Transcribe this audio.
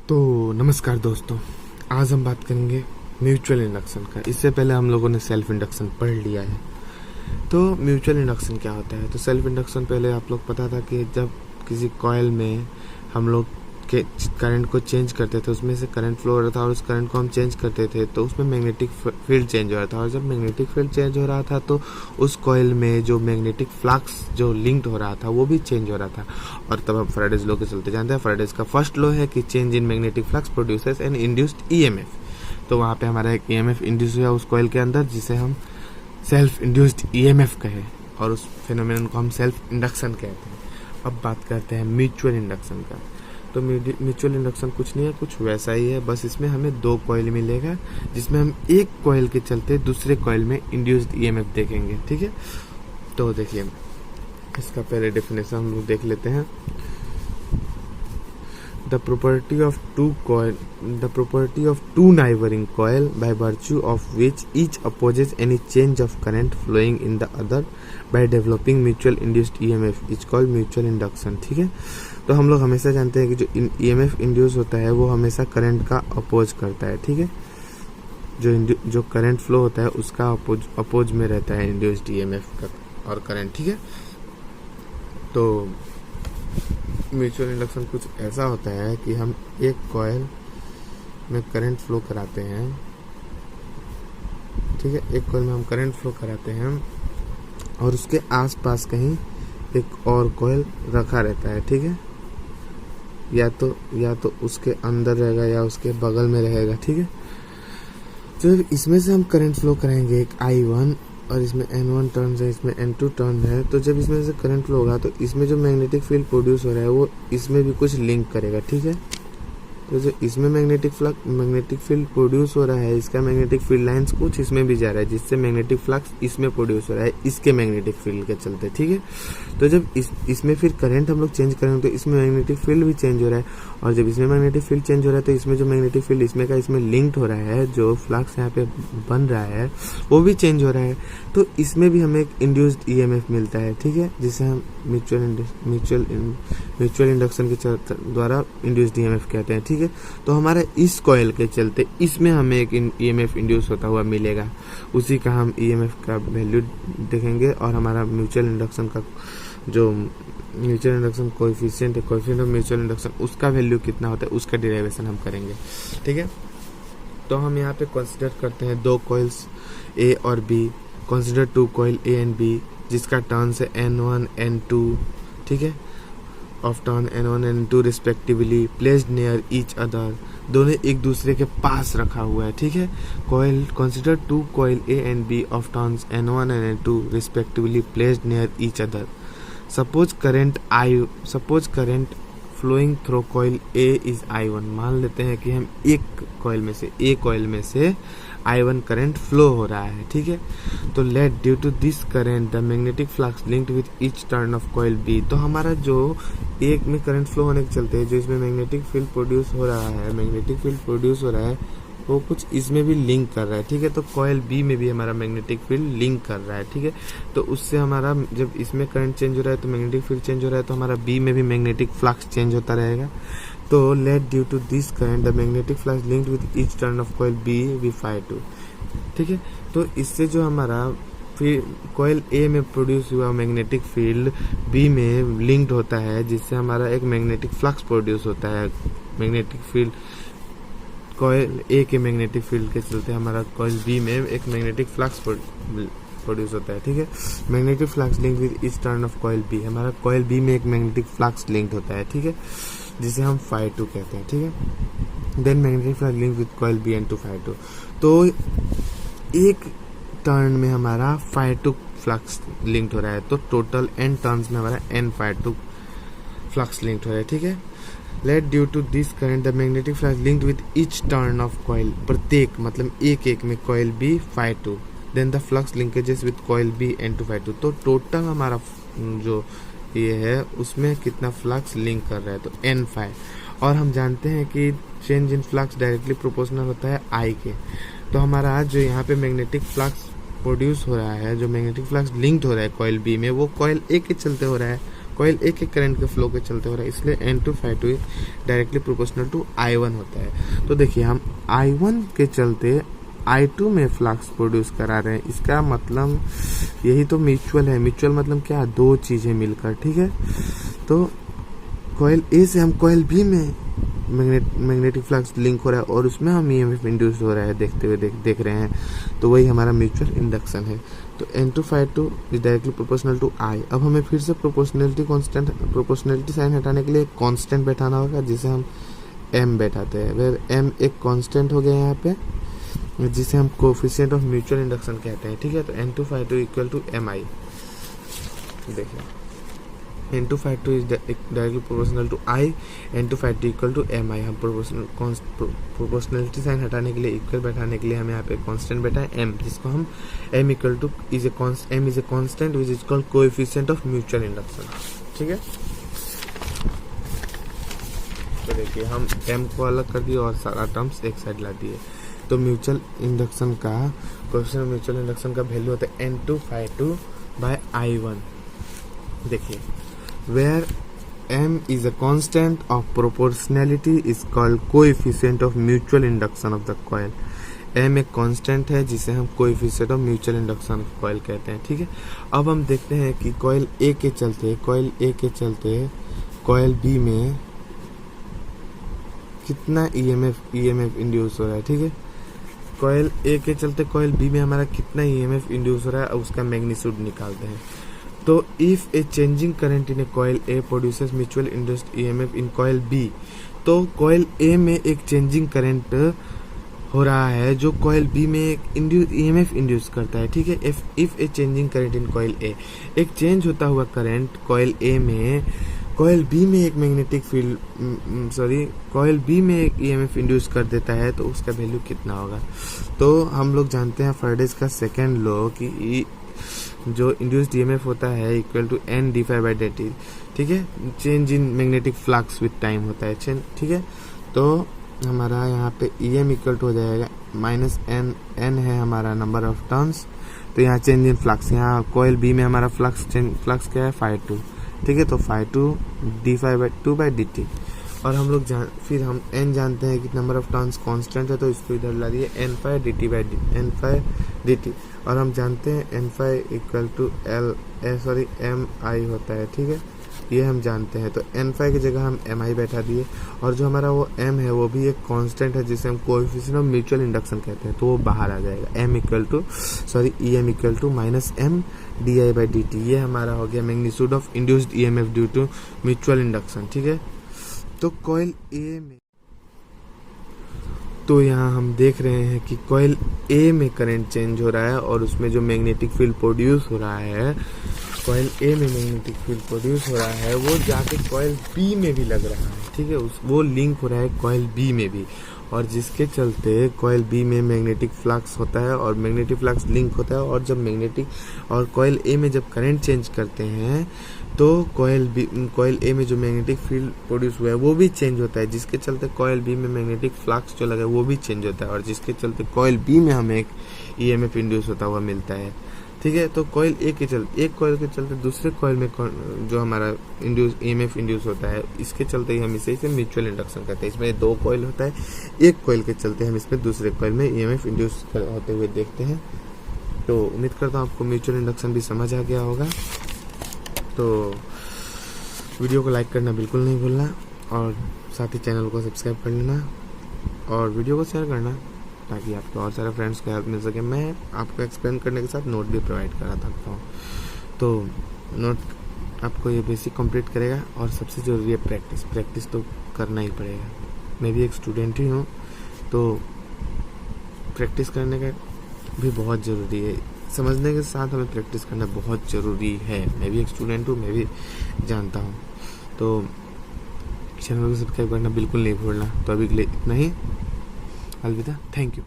तो नमस्कार दोस्तों, आज हम बात करेंगे म्यूचुअल इंडक्शन का। इससे पहले हम लोगों ने सेल्फ इंडक्शन पढ़ लिया है। तो म्यूचुअल इंडक्शन क्या होता है? तो सेल्फ इंडक्शन पहले आप लोग पता था कि जब किसी कॉइल में हम लोग के करंट को चेंज करते थे, उसमें से करंट फ्लो हो रहा था और उस करंट को हम चेंज करते थे तो उसमें मैग्नेटिक फील्ड चेंज हो रहा था। और जब मैग्नेटिक फील्ड चेंज हो रहा था तो उस कॉइल में जो मैग्नेटिक फ्लक्स जो लिंक्ड हो रहा था वो भी चेंज हो रहा था। और तब हम फैराडेज लॉ के चलते जानते हैं। फैराडेज का फर्स्ट लॉ है कि change in magnetic flux produces N induced EMF. तो वहाँ पे हमारा एक ईएमएफ इंड्यूस हुआ उस कॉइल के अंदर, जिसे हम सेल्फ इंड्यूस्ड ईएमएफ कहे, और उस फिनोमेनन को हम सेल्फ इंडक्शन कहते हैं। अब बात करते हैं म्यूचुअल इंडक्शन का। तो म्यूचुअल इंडक्शन कुछ नहीं है, कुछ वैसा ही है, बस इसमें हमें दो कॉइल मिलेगा जिसमें हम एक कॉइल के चलते दूसरे कॉइल में इंड्यूस्ड ईएमएफ देखेंगे। ठीक है, तो देखिए इसका पहले डेफिनेशन हम लोग देख लेते हैं। The property of two neighboring coil by virtue of which each opposes any change of current flowing in the other by developing mutual induced EMF is called mutual induction। ठीक है, तो हम लोग हमेशा जानते हैं कि जो EMF इंड्यूस होता है वो हमेशा करंट का अपोज करता है। ठीक है, जो करंट फ्लो होता है उसका अपोज में रहता है इंड्यूस्ड EMF का और करंट। ठीक है, तो म्यूचुअल इंडक्शन कुछ ऐसा होता है कि हम एक कॉइल में करंट फ्लो कराते हैं। ठीक है, एक कॉइल में हम करंट फ्लो कराते हैं और उसके आसपास कहीं एक और कॉइल रखा रहता है। ठीक है, या तो उसके अंदर रहेगा या उसके बगल में रहेगा। ठीक है, तो इसमें से हम करंट फ्लो कराएंगे एक I1 और इसमें N1 टर्न्स है, इसमें N2 टर्न है। तो जब इसमें से करंट फ्लो होगा तो इसमें जो मैग्नेटिक फील्ड प्रोड्यूस हो रहा है वो इसमें भी कुछ लिंक करेगा। ठीक है, तो जो इसमें मैग्नेटिक फील्ड प्रोड्यूस हो रहा है, इसका मैग्नेटिक फील्ड लाइंस कुछ इसमें भी जा रहा है, जिससे मैग्नेटिक फ्लक्स इसमें प्रोड्यूस हो रहा है इसके मैग्नेटिक फील्ड के चलते। ठीक है, तो जब इसमें फिर करंट हम लोग चेंज करेंगे तो इसमें मैग्नेटिक फील्ड भी चेंज हो रहा है, और जब इसमें मैग्नेटिक फील्ड चेंज हो रहा है तो इसमें जो मैग्नेटिक फील्ड इसमें लिंक्ड हो रहा है, जो फ्लक्स यहाँ पे बन रहा है वो भी चेंज हो रहा है। तो इसमें भी हमें एक इंड्यूस्ड ईएमएफ मिलता है। ठीक है, जिसे हम म्यूचुअल इंडक्शन के द्वारा इंड्यूस्ड ईएमएफ कहते हैं। ठीक है, तो हमारे इस कॉइल के चलते इसमें हमें एक ईएमएफ इंड्यूस होता हुआ मिलेगा, उसी का हम ईएमएफ का वैल्यू देखेंगे। और हमारा म्यूचुअल इंडक्शन का जो म्यूचुअल इंडक्शन कोएफिशिएंट है, कोएफिशिएंट ऑफ म्यूचुअल इंडक्शन, उसका वैल्यू कितना होता है उसका डेरिवेशन हम करेंगे। ठीक है, तो हम यहाँ पे कंसिडर करते हैं दो कॉइल्स ए और B. Consider two coil A and B जिसका टर्न्स है N1 N2। ठीक है, of turn N1 N2 respectively placed near each other, दोनों एक दूसरे के पास रखा हुआ है। ठीक है, coil consider two coil A and B of turns N1 and N2 respectively placed near each other. Suppose current flowing through coil A is I1। मान लेते हैं कि हम एक कॉइल में से I1 करंट फ्लो हो रहा है। ठीक है, तो let due to this current the magnetic flux linked with each turn of coil B. तो हमारा जो एक में करंट फ्लो होने के चलते जो इसमें मैग्नेटिक फील्ड प्रोड्यूस हो रहा है वो कुछ इसमें भी लिंक कर रहा है। ठीक है, तो कॉइल बी में भी हमारा मैग्नेटिक फील्ड लिंक कर रहा है। ठीक है, तो उससे हमारा जब इसमें करंट चेंज हो रहा है तो मैग्नेटिक फील्ड चेंज हो रहा है, तो हमारा बी में भी मैग्नेटिक फ्लक्स चेंज होता रहेगा। तो let due to this current the magnetic flux linked with each turn of coil B we phi two. ठीक है, तो इससे जो हमारा फिर कॉइल ए में प्रोड्यूस हुआ मैग्नेटिक फील्ड बी में लिंक्ड होता है, जिससे हमारा एक मैग्नेटिक फ्लक्स प्रोड्यूस होता है। मैग्नेटिक फील्ड कॉइल ए के मैग्नेटिक फील्ड के चलते हमारा कॉइल बी में एक मैग्नेटिक फ्लक्स प्रोड्यूस होता है। ठीक है, magnetic flux linked with each turn of coil B, हमारा कॉइल बी में एक मैग्नेटिक फ्लक्स लिंक्ड होता है। ठीक है, जिसे हम फाई टू कहते हैं। ठीक है, then magnetic flux linked with coil B and two phi two. तो एक टर्न में हमारा फाई टू फ्लक्स लिंक्ड हो रहा है, तो टोटल n टर्न्स में हमारा n phi two flux linked हो रहा है। ठीक है, let due to this current the magnetic flux linked with each turn of coil, प्रत्येक मतलब एक में coil B phi two, then the flux linkages with coil B N2 phi two. तो टोटल हमारा जो ये है उसमें कितना फ्लक्स लिंक कर रहा है, तो N फाई। और हम जानते हैं कि change in flux directly proportional होता है I के। तो हमारा जो यहाँ पे मैग्नेटिक फ्लक्स प्रोड्यूस हो रहा है, जो मैग्नेटिक फ्लक्स लिंक्ड हो रहा है कॉइल बी में, वो कॉइल ए के चलते हो रहा है। कॉइल ए के करंट के फ्लो के चलते हो रहा है, इसलिए N2/2 directly proportional to I1 होता है। तो देखिए हम I1 के चलते I2 में फ्लक्स प्रोड्यूस करा रहे हैं, इसका मतलब यही तो म्यूचुअल है। म्यूचुअल मतलब क्या, दो चीजें मिलकर, ठीक है। तो कॉइल ए से हम कॉइल बी में मैग्नेटिक फ्लक्स लिंक हो रहा है और उसमें हम ईएमएफ इंड्यूस हो रहा है देखते हुए देख रहे हैं, तो वही हमारा म्यूचुअल इंडक्शन है। तो N2/2 is directly proportional to I। अब हमें फिर से प्रोपोर्शनलिटी साइन हटाने के लिए एक कांस्टेंट बैठाना होगा, जिसे हम M बैठाते हैं। वेर M एक कांस्टेंट हो गया यहाँ पे, जिसे हम कोफिशिएंट ऑफ म्यूचुअल इंडक्शन कहते हैं, ठीक है। तो N2/2 इक्वल टू MI। देखिए N2/2 is directly proportional to I, N2/2 equal to MI। हम प्रोपोर्शनलिटी साइन हटाने के लिए, इक्वल बैठाने के लिए हम यहाँ पे कांस्टेंट बैठा है M, जिसको हम M equal to M is a constant which is called coefficient of mutual induction, ठीक है। तो देखिए हम M को अलग कर दिए और सारा टर्म्स एक साइड ला दिए। तो म्यूचुअल इंडक्शन का कोएफिशिएंट ऑफ म्यूचुअल इंडक्शन का वैल्यू होता है N2/2 बाय I1। देखिए where M is a constant of proportionality is called coefficient of mutual induction of the coil। M एक कांस्टेंट है जिसे हम coefficient of mutual induction of coil कहते हैं, ठीक है। अब हम देखते हैं कि कॉइल ए के चलते कॉइल बी में कितना ईएमएफ इंड्यूस हो रहा है, ठीक है। कॉइल ए के चलते कॉइल बी में हमारा कितना ईएमएफ इंड्यूस हो रहा है, उसका मैग्नीट्यूड निकालते हैं। तो if a changing current in a coil A produces mutual induced EMF in coil B, तो कॉइल ए में एक चेंजिंग करंट हो रहा है जो कॉइल बी में एक ईएमएफ इंड्यूस करता है, ठीक है। If a changing current in coil a, एक चेंज होता हुआ करंट कॉइल ए में कॉइल बी में एक मैग्नेटिक फील्ड कॉइल बी में एक ईएमएफ इंड्यूस कर देता है, तो उसका वैल्यू कितना होगा। तो हम लोग जानते हैं फैराडेज का सेकेंड लॉ कि जो इंड्यूस्ड ईएमएफ होता है इक्वल टू N d∅dt, ठीक है। Change in magnetic flux with time होता है, ठीक है। तो हमारा यहाँ पे EM इक्वल टू हो जाएगा -N है हमारा नंबर ऑफ टर्न्स। तो यहाँ चेंज इन फ्लक्स, यहाँ कॉइल बी में हमारा फ्लक्स क्या है ∅2, ठीक है। तो ∅2 d∅2/dt। और हम लोग फिर हम N जानते हैं कि नंबर ऑफ टर्न्स कांस्टेंट है, तो इसको इधर ला दिए N∅dt। और हम जानते हैं N∅ इक्वल टू MI होता है, ठीक है। ये हम जानते हैं। तो N∅ की जगह हम MI बैठा दिए, और जो हमारा वो M है वो भी एक कांस्टेंट है जिसे हम कोएफिशिएंट ऑफ म्यूचुअल इंडक्शन कहते हैं, तो वो बाहर आ जाएगा। EM equal to -M di/dt। ये हमारा हो गया magnitude of induced EMF due to mutual induction, ठीक है। तो कॉइल ए में, तो यहाँ हम देख रहे हैं कि कॉइल ए में करंट चेंज हो रहा है और उसमें जो मैग्नेटिक फील्ड प्रोड्यूस हो रहा है, कॉइल ए में मैग्नेटिक फील्ड प्रोड्यूस हो रहा है, वो जाके कॉइल बी में भी लग रहा है, ठीक है। वो लिंक हो रहा है कॉइल बी में भी, और जिसके चलते कॉइल बी में मैग्नेटिक फ्लक्स होता है और मैग्नेटिक फ्लक्स लिंक होता है। और जब कॉइल ए में जब करंट चेंज करते हैं तो कॉइल ए में जो मैग्नेटिक फील्ड प्रोड्यूस हुआ है वो भी चेंज होता है, जिसके चलते कॉइल बी में मैग्नेटिक फ्लक्स जो लगा है वो भी चेंज होता है, और जिसके चलते कॉइल बी में हमें एक ईएमएफ इंड्यूस होता हुआ मिलता है, ठीक है। तो कॉइल ए के चलते, एक कॉइल के चलते दूसरे कॉइल में जो हमारा ईएमएफ इंड्यूस होता है, इसके चलते ही हम इसे म्यूचुअल इंडक्शन कहते हैं। इसमें दो कॉइल होता है, एक कॉइल के चलते हम इसमें दूसरे कॉइल में ईएमएफ इंड्यूस होते हुए देखते हैं। तो उम्मीद करता हूँ आपको म्यूचुअल इंडक्शन भी समझ आ गया होगा। तो वीडियो को लाइक करना बिल्कुल नहीं भूलना, और साथ ही चैनल को सब्सक्राइब कर लेना, और वीडियो को शेयर करना ताकि आपके और सारे फ्रेंड्स को हेल्प मिल सके। मैं आपको एक्सप्लेन करने के साथ नोट भी प्रोवाइड करा सकता हूँ, तो नोट आपको ये बेसिक कंप्लीट करेगा। और सबसे ज़रूरी है प्रैक्टिस तो करना ही पड़ेगा। मैं भी एक स्टूडेंट ही हूँ, तो प्रैक्टिस करने का भी बहुत ज़रूरी है। समझने के साथ हमें प्रैक्टिस करना बहुत ज़रूरी है। मैं भी एक स्टूडेंट हूँ, मैं भी जानता हूँ। तो चैनल को सब्सक्राइब करना बिल्कुल नहीं भूलना। तो अभी के लिए इतना ही, अलविदा, थैंक यू।